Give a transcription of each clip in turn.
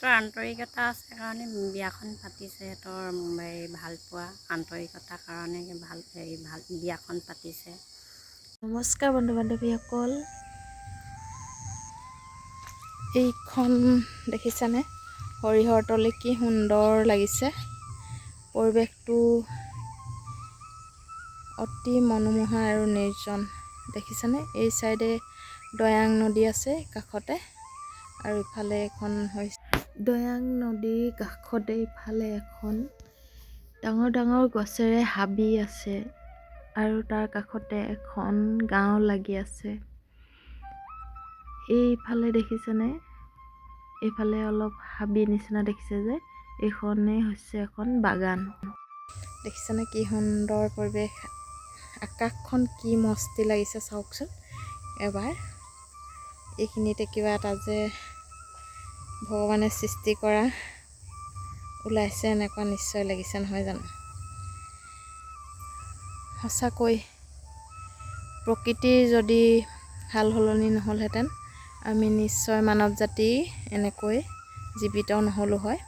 সিহঁতৰ আন্তৰিকতা আছে কাৰণে বিয়াখন পাতিছে। সিহঁতৰ ভাল পোৱা আন্তৰিকতাৰ কাৰণে ভাল বিয়াখন পাতিছে। নমস্কাৰ বন্ধু বান্ধৱীসকল, এইখন দেখিছানে? সৰিয়হৰ তলে কি সুন্দৰ লাগিছে। পৰিৱেশটো অতি মনোমোহা আৰু নিৰ্জন। দেখিছানে? এই চাইডে দয়াং নদী আছে কাষতে, আৰু ইফালে এখন হৈছে দয়াং নদীৰ কাষতে ইফালে এখন ডাঙৰ ডাঙৰ গছেৰে হাবি আছে, আৰু তাৰ কাষতে এখন গাঁও লাগি আছে। এইফালে দেখিছেনে? এইফালে অলপ হাবি নিচিনা দেখিছে যে, এইখনেই হৈছে এখন বাগান। দেখিছেনে কি সুন্দৰ পৰিৱেশ? আকাশখন কি মস্তি লাগিছে চাওকচোন এবাৰ। এইখিনিতে কিবা এটা যে ভগৱানে সৃষ্টি কৰা ওলাইছে এনেকুৱা নিশ্চয় লাগিছে, নহয় জানো? সঁচাকৈ প্ৰকৃতিৰ যদি সাল সলনি নহ'লহেঁতেন, আমি নিশ্চয় মানৱ জাতি এনেকৈ জীৱিত নহ'লো হয়।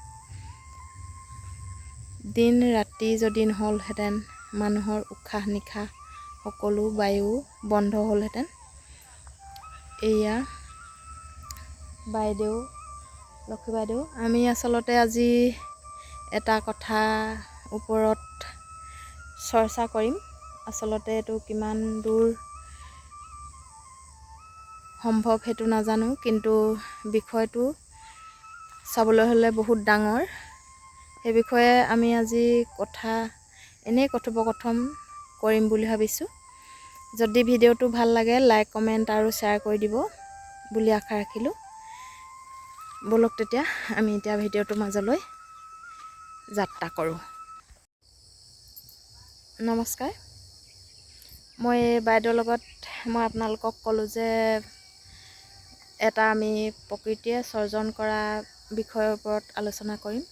দিন ৰাতি যদি নহ'লহেঁতেন, মানুহৰ উশাহ নিশাহ সকলো বায়ু বন্ধ হ'লহেঁতেন। এয়া বাইদেউ, লক্ষী বাইদেউ, আমি আচলতে আজি এটা কথা ওপৰত চৰ্চা কৰিম। আচলতে এইটো কিমান দূৰ সম্ভৱ সেইটো নাজানো, কিন্তু বিষয়টো চাবলৈ হ'লে বহুত ডাঙৰ। সেই বিষয়ে আমি আজি এনেই কথোপকথন কৰিম বুলি ভাবিছোঁ। যদি ভিডিঅ'টো ভাল লাগে লাইক কমেণ্ট আৰু শ্বেয়াৰ কৰি দিব বুলি আশা ৰাখিলোঁ। ব'লক তেতিয়া আমি এতিয়া ভিডিঅ'টোৰ মাজলৈ যাত্ৰা কৰোঁ। নমস্কাৰ, মই বাইদেউৰ লগত আপোনালোকক ক'লোঁ যে এটা আমি প্ৰকৃতিয়ে সৰ্জন কৰা বিষয়ৰ ওপৰত আলোচনা কৰিম।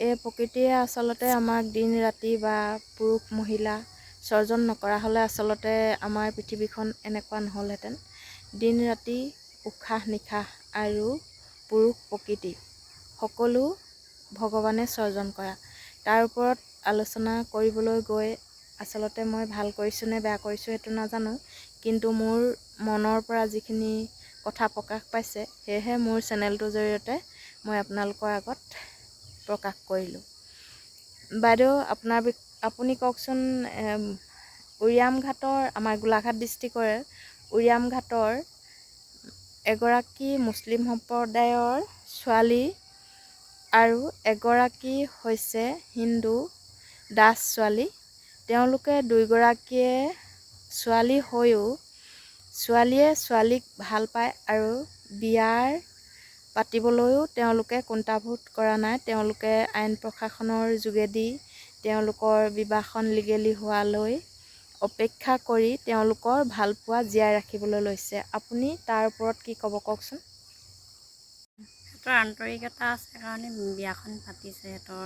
এই প্ৰকৃতিয়ে আচলতে আমাক দিন ৰাতি বা পুৰুষ মহিলা সৰ্জন নকৰা হ'লে আচলতে আমাৰ পৃথিৱীখন এনেকুৱা নহ'লহেঁতেন। দিন ৰাতি উশাহ নিশাহ আৰু পুৰুষ প্ৰকৃতি সকলো ভগৱানে সৰ্জন কৰা। তাৰ ওপৰত আলোচনা কৰিবলৈ গৈ আচলতে মই ভাল কৰিছোঁ নে বেয়া কৰিছোঁ সেইটো নাজানো, কিন্তু মোৰ মনৰ পৰা যিখিনি কথা প্ৰকাশ পাইছে, সেয়েহে মোৰ চেনেলটোৰ জৰিয়তে মই আপোনালোকৰ আগত প্ৰকাশ কৰিলোঁ। বাইদেউ, আপুনি কওকচোন, উৰিয়াম ঘাটৰ, আমাৰ গোলাঘাট ডিষ্ট্ৰিক্টৰে উৰিয়াম ঘাটৰ এগৰাকী মুছলিম সম্প্ৰদায়ৰ ছোৱালী আৰু এগৰাকী হৈছে হিন্দু দাস ছোৱালী। তেওঁলোকে দুয়োগৰাকীয়ে ছোৱালী হৈও ছোৱালীয়ে ছোৱালীক ভাল পায় আৰু বিয়াৰ পাতিবলৈও তেওঁলোকে কুণ্ঠাবোধ কৰা নাই। তেওঁলোকে আইন প্ৰশাসনৰ যোগেদি তেওঁলোকৰ বিবাহখন লিগেলি হোৱালৈ অপেক্ষা কৰি তেওঁলোকৰ ভালপোৱা জীয়াই ৰাখিবলৈ লৈছে। আপুনি তাৰ ওপৰত কি ক'ব কওকচোন? সিহঁতৰ আন্তৰিকতা আছে কাৰণে বিয়াখন পাতিছে। সিহঁতৰ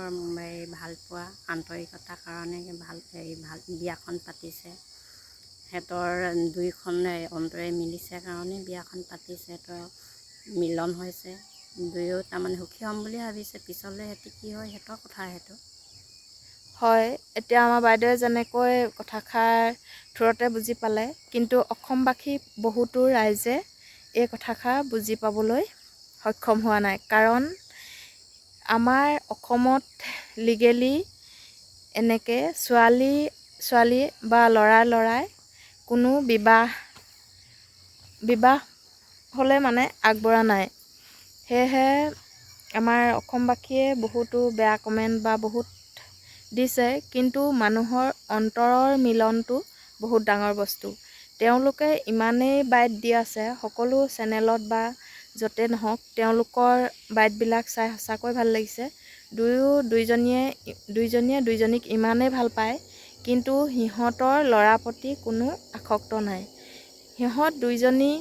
ভাল পোৱা আন্তৰিকতাৰ কাৰণে ভাল বিয়াখন পাতিছে। সিহঁতৰ দুইখন অন্তৰে মিলিছে কাৰণে বিয়াখন পাতিছে। সিহঁতৰ মিলন হৈছে, দুয়ো তাৰমানে সুখী হ'ম বুলি ভাবিছে। পিছলৈ সিহঁতি কি হয় সিহঁতৰ কথা সেইটো। হয়, এতিয়া আমাৰ বাইদেৱে যেনেকৈ কথাষাৰ থোৰতে বুজি পালে, কিন্তু অসমবাসী বহুতো ৰাইজে এই কথাষাৰ বুজি পাবলৈ সক্ষম হোৱা নাই। কাৰণ আমাৰ অসমত লিগেলি এনেকৈ ছোৱালী বা ল'ৰাই কোনো বিবাহ হ'লে মানে আগবঢ়া নাই। সেয়েহে আমাৰ অসমবাসীয়ে বহুতো বেয়া কমেণ্ট বা বহুত দিছে, কিন্তু মানুহৰ অন্তৰৰ মিলনটো বহুত ডাঙৰ বস্তু। তেওঁলোকে ইমানেই বাইট দি আছে সকলো চেনেলত বা য'তে নহওক, তেওঁলোকৰ বাইটবিলাক চাই সঁচাকৈ ভাল লাগিছে। দুইজনীয়ে দুইজনীক ইমানেই ভাল পায়, কিন্তু সিহঁতৰ ল'ৰাৰ প্ৰতি কোনো আসক্ত নাই। সিহঁত দুইজনী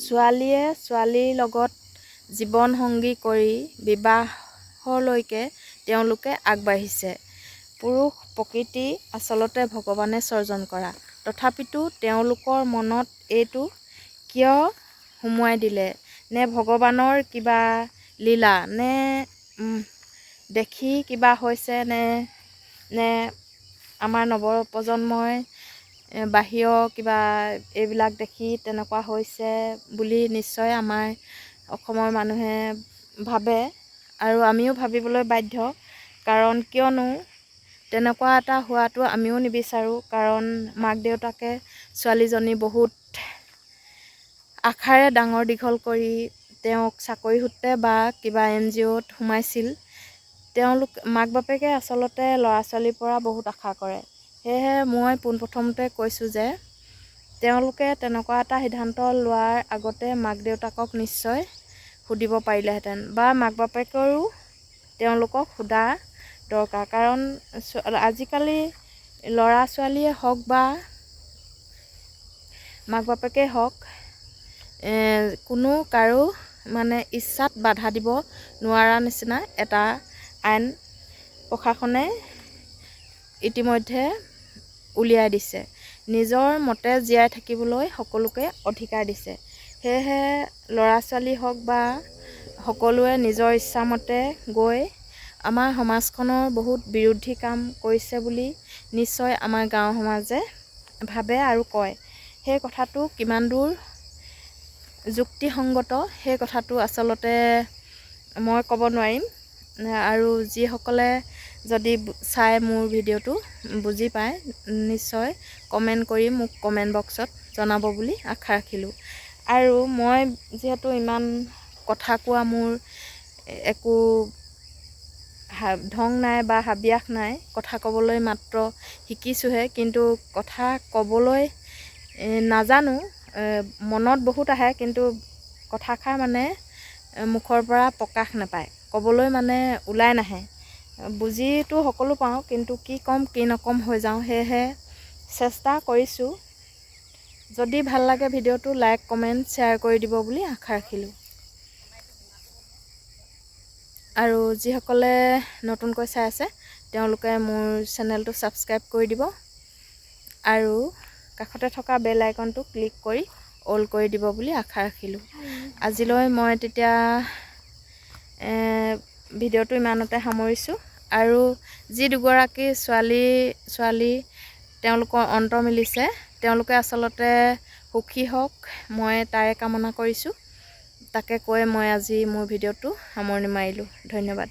ছোৱালীয়ে ছোৱালীৰ লগত জীৱন সংগী কৰি বিবাহলৈকে তেওঁলোকে আগবাঢ়িছে। পুৰুষ প্ৰকৃতি আচলতে ভগৱানে সৰ্জন কৰা, তথাপিতো তেওঁলোকৰ মনত এইটো কিয় সুমুৱাই দিলে? নে ভগৱানৰ কিবা লীলা নে দেখি কিবা হৈছে নে নে আমাৰ নৱপ্ৰজন্মই বাহিৰৰ কিবা এইবিলাক দেখি তেনেকুৱা হৈছে বুলি নিশ্চয় আমাৰ অসমৰ মানুহে ভাবে আৰু আমিও ভাবিবলৈ বাধ্য। কাৰণ কিয়নো তেনেকুৱা এটা হোৱাটো আমিও নিবিচাৰোঁ। কাৰণ মাক দেউতাকে ছোৱালীজনী বহুত আশাৰে ডাঙৰ দীঘল কৰি তেওঁক চাকৰি সূত্ৰে বা কিবা NGOত সোমাইছিল। তেওঁলোক মাক বাপেকে আচলতে ল'ৰা ছোৱালীৰ পৰা বহুত আশা কৰে। সেয়েহে মই পোনপ্ৰথমতে কৈছোঁ যে তেওঁলোকে তেনেকুৱা এটা সিদ্ধান্ত লোৱাৰ আগতে মাক দেউতাকক নিশ্চয় সুধিব পাৰিলেহেঁতেন বা মাক বাপেকৰো তেওঁলোকক সোধা দৰকাৰ। কাৰণ আজিকালি ল'ৰা ছোৱালীয়ে হওক বা মাক বাপেকেই হওক কোনো কাৰো মানে ইচ্ছাত বাধা দিব নোৱাৰা নিচিনা এটা আইন প্ৰশাসনে ইতিমধ্যে উলিয়াই দিছে। নিজৰ মতে জীয়াই থাকিবলৈ সকলোকে অধিকাৰ দিছে। সেয়েহে ল'ৰা ছোৱালী হওক বা সকলোৱে নিজৰ ইচ্ছামতে গৈ আমাৰ সমাজখনৰ বহুত বিৰোধী কাম কৰিছে বুলি নিশ্চয় আমাৰ গাঁও সমাজে ভাবে আৰু কয়। সেই কথাটো কিমান দূৰ যুক্তিসংগত সেই কথাটো আচলতে মই ক'ব নোৱাৰিম। আৰু যিসকলে যদি চাই মোৰ ভিডিঅ'টো বুজি পায় নিশ্চয় কমেণ্ট কৰি মোক কমেণ্ট বক্সত জনাব বুলি আশা ৰাখিলোঁ। আৰু মই যিহেতু ইমান কথা কোৱা মোৰ একো ঢং নাই বা হাবিয়াস নাই, কথা ক'বলৈ মাত্ৰ শিকিছোঁহে। কিন্তু কথা ক'বলৈ নাজানো, মনত বহুত আহে কিন্তু কথাষাৰ মানে মুখৰ পৰা প্ৰকাশ নাপায়, ক'বলৈ মানে ওলাই নাহে। বুজিতো সকলো পাওঁ কিন্তু কি ক'ম কি নক'ম হৈ যাওঁ। সেয়েহে চেষ্টা কৰিছোঁ। যদি ভাল লাগে ভিডিঅ'টো লাইক কমেণ্ট শ্বেয়াৰ কৰি দিব বুলি আশা ৰাখিলোঁ। আৰু যিসকলে নতুনকৈ চাই আছে তেওঁলোকে মোৰ চেনেলটো ছাবস্ক্ৰাইব কৰি দিব আৰু কাষতে থকা বেল আইকনটো ক্লিক কৰি অল কৰি দিব বুলি আশা ৰাখিলোঁ। আজিলৈ মই তেতিয়া ভিডিঅ'টো ইমানতে সামৰিছোঁ। আৰু যি দুগৰাকী ছোৱালী তেওঁলোকৰ অন্ত মিলিছে তেওঁলোকে আচলতে সুখী হওক, মই তাৰে কামনা কৰিছোঁ। তাকে কৈ মই আজি মোৰ ভিডিঅ'টো সামৰণি মাৰিলোঁ। ধন্যবাদ।